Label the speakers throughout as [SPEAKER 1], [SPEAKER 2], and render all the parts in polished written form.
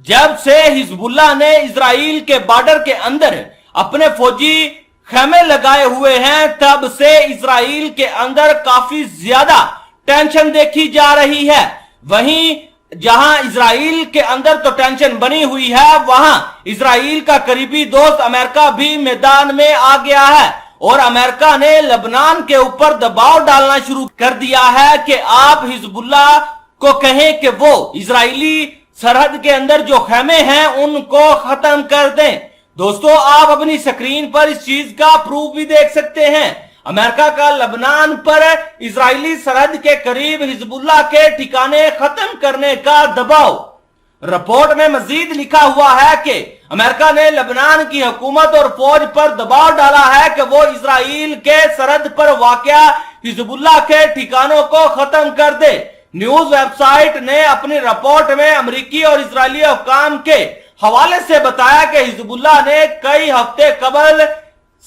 [SPEAKER 1] जब से हिजबुल्लाह ने इजराइल के बॉर्डर के अंदर अपने फौजी खेमे लगाए हुए हैं, तब से इजराइल के अंदर काफी ज्यादा टेंशन देखी जा रही है। वहीं जहां इजराइल के अंदर तो टेंशन बनी हुई है, वहां इजराइल का करीबी दोस्त अमेरिका भी मैदान में आ गया है और अमेरिका ने लेबनान के ऊपर दबाव डालना शुरू कर दिया है कि आप हिजबुल्लाह को कहें कि वो इजरायली सरहद के अंदर जो खेमे हैं उनको खत्म कर दें। दोस्तों, आप अपनी स्क्रीन पर इस चीज का प्रूफ भी देख सकते हैं। अमेरिका का लेबनान पर इजरायली सरहद के करीब हिजबुल्लाह के ठिकाने खत्म करने का दबाव। रिपोर्ट में मजीद लिखा हुआ है कि अमेरिका ने लेबनान की हुकूमत और फौज पर दबाव डाला है कि वो इजराइल के सरहद पर वाक़या हिजबुल्लाह के ठिकानों को खत्म कर दे। न्यूज वेबसाइट ने अपनी रिपोर्ट में अमेरिकी और इजरायली हुकाम के हवाले से बताया कि हिजबुल्लाह ने कई हफ्ते कबल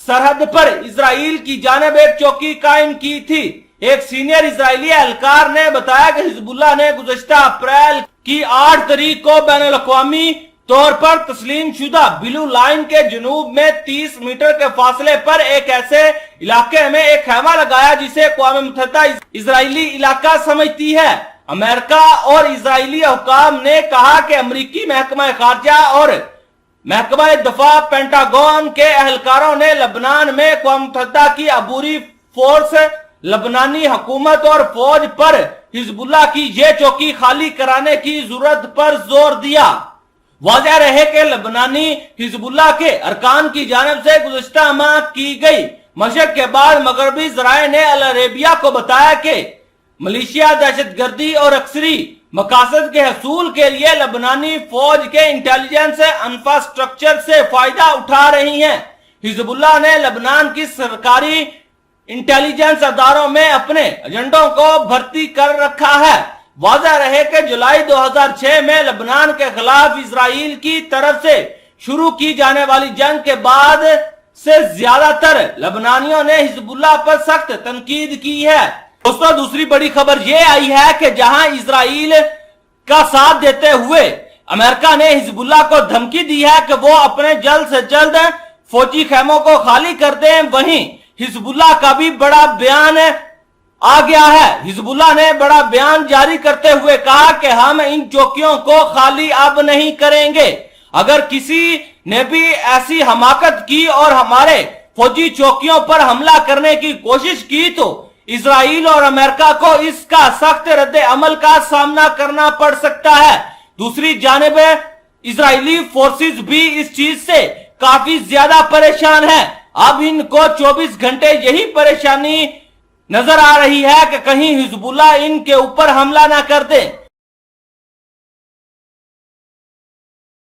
[SPEAKER 1] सरहद पर इजराइल की जानिब एक चौकी कायम की थी। एक सीनियर इजरायली एहलकार ने बताया कि हिजबुल्लाह ने गुज़श्ता अप्रैल की 8 तारीख को बैनुल अक़वामी तौर पर तस्लीम शुदा ब्लू लाइन के जुनूब में 30 मीटर के फासले पर एक ऐसे इलाके में एक खेमा लगाया जिसे अक़वाम मुत्तहिदा इजरायली इलाका समझती है। अमेरिका और इजरायली हुकाम ने कहा कि अमरीकी महकमा खारजा और महकमा दफा पेंटागन के एहलकारों ने लेबनान में अक़वाम मुत्तहिदा की अबूरी फोर्स, लेबनानी हुकूमत और फौज पर हिजबुल्लाह की ये चौकी खाली कराने की जरूरत पर जोर दिया। वाज़ेह रहे कि लेबनानी हिजबुल्लाह के अरकान की जानिब से गुज़श्ता माह की गई मशक के बाद मगरबी ज़राए ने अल अरेबिया को बताया कि मलेशिया दहशतगर्दी और अक्सरी मकासद के हसूल के लिए लेबनानी फौज के इंटेलिजेंस इंफ्रास्ट्रक्चर से फायदा उठा रही है। हिजबुल्लाह ने लेबनान की सरकारी इंटेलिजेंस अदारों में अपने एजेंटों को भर्ती कर रखा है। वाज़ेह रहे कि जुलाई 2006 में लेबनान के खिलाफ इजराइल की तरफ से शुरू की जाने वाली जंग के बाद से ज्यादातर लेबनानियों ने हिजबुल्लाह पर सख्त तनकीद की है। दोस्तों, दूसरी बड़ी खबर यह आई है कि जहां इजराइल का साथ देते हुए अमेरिका ने हिजबुल्लाह को धमकी दी है कि वो अपने जल्द से जल्द फौजी खेमों को खाली कर दें, वहीं हिजबुल्लाह का भी बड़ा बयान आ गया है। हिजबुल्लाह ने बड़ा बयान जारी करते हुए कहा कि हम इन चौकियों को खाली अब नहीं करेंगे। अगर किसी ने भी ऐसी हमाकत की और हमारे फौजी चौकियों पर हमला करने की कोशिश की तो इजराइल और अमेरिका को इसका सख्त रद्द अमल का सामना करना पड़ सकता है। दूसरी जानिब इजरायली फोर्सेस भी इस चीज से काफी ज्यादा परेशान है। अब इनको 24 घंटे यही परेशानी नजर आ रही है कि कहीं हिजबुल्लाह इनके ऊपर हमला ना कर दे।